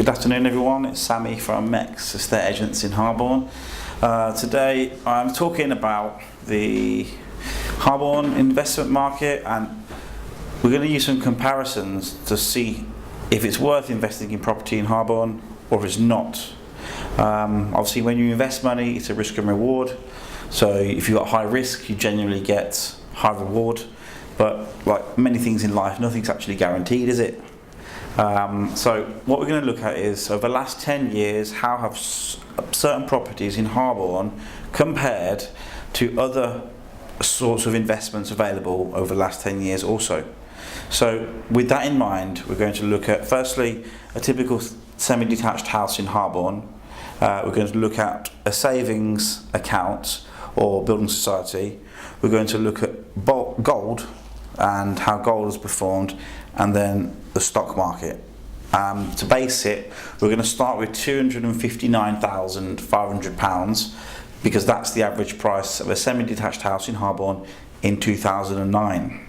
Good afternoon everyone, it's Sami from MEX Estate Agents in Harborne. Today I'm talking about the Harborne investment market, and we're going to use some comparisons to see if it's worth investing in property in Harborne or if it's not. Obviously when you invest money, it's a risk and reward. So if you've got high risk, you generally get high reward. But like many things in life, nothing's actually guaranteed, is it? So what we're going to look at is, over the last 10 years, how have certain properties in Harborne compared to other sorts of investments available over the last 10 years also. So with that in mind, we're going to look at, firstly, a typical semi-detached house in Harborne. We're going to look at a savings account or building society. We're going to look at gold and how gold has performed, and then the stock market. To base it, we're going to start with £259,500 because that's the average price of a semi-detached house in Harborne in 2009.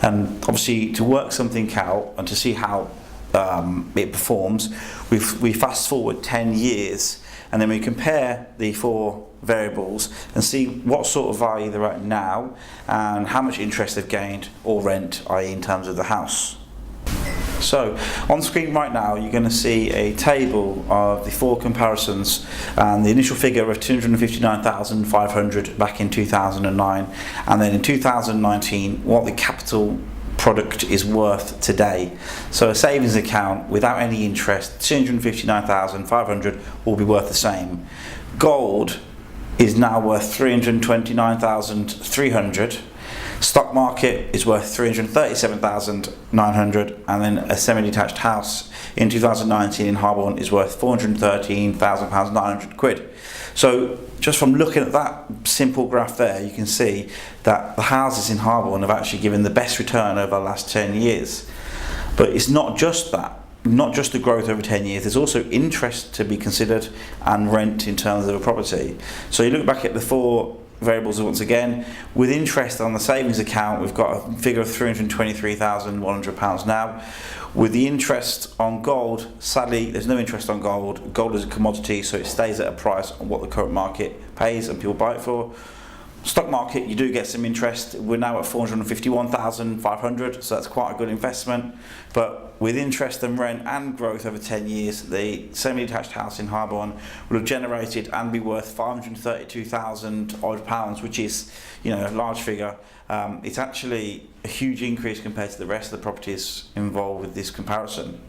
And obviously, to work something out and to see how it performs, we fast forward 10 years and then we compare the four variables and see what sort of value they're at now and how much interest they've gained or rent, i.e. in terms of the house. So on screen right now you're going to see a table of the four comparisons, and the initial figure of 259,500 back in 2009, and then in 2019 what the capital product is worth today. So a savings account without any interest, 259,500 will be worth the same. Gold is now worth 329,300. Stock market is worth 337,900, and then a semi-detached house in 2019 in Harborne is worth £413,000, 900 quid. So just from looking at that simple graph there, you can see that the houses in Harborne have actually given the best return over the last 10 years. But it's not just that, not just the growth over 10 years, there's also interest to be considered and rent in terms of a property. So you look back at the four variables once again. With interest on the savings account, we've got a figure of £323,100 now. With the interest on gold, sadly there's no interest on gold. Gold is a commodity, so it stays at a price on what the current market pays and people buy it for. Stock market, you do get some interest. We're now at 451,500, so that's quite a good investment. But with interest and rent and growth over 10 years, the semi-detached house in Harborne will have generated and be worth £532,000 odd, which is, you know, a large figure. It's actually a huge increase compared to the rest of the properties involved with this comparison.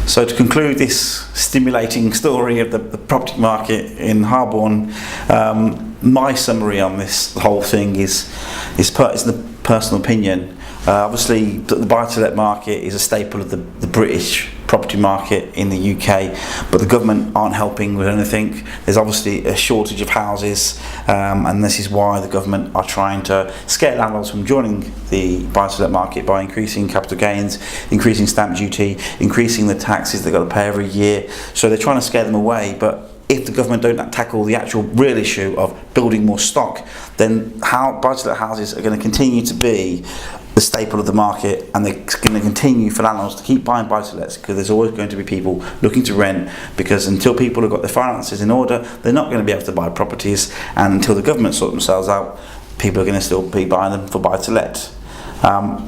So to conclude this stimulating story of the property market in Harborne, my summary on this whole thing is the personal opinion. Obviously the buy-to-let market is a staple of the British property market in the UK, but the government aren't helping with anything. There's obviously a shortage of houses, and this is why the government are trying to scare landlords from joining the buy-to-let market by increasing capital gains, increasing stamp duty, increasing the taxes they've got to pay every year. So they're trying to scare them away. But if the government don't tackle the actual real issue of building more stock, then how buy-to-let houses are going to continue to be the staple of the market, and they're going to continue for landlords to keep buying buy-to-lets, because there's always going to be people looking to rent, because until people have got their finances in order, they're not going to be able to buy properties, and until the government sort themselves out, people are going to still be buying them for buy-to-let.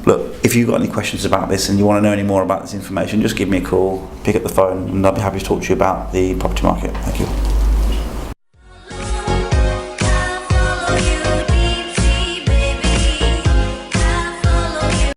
Look, if you've got any questions about this and you want to know any more about this information, just give me a call, pick up the phone, and I'll be happy to talk to you about the property market. Thank you.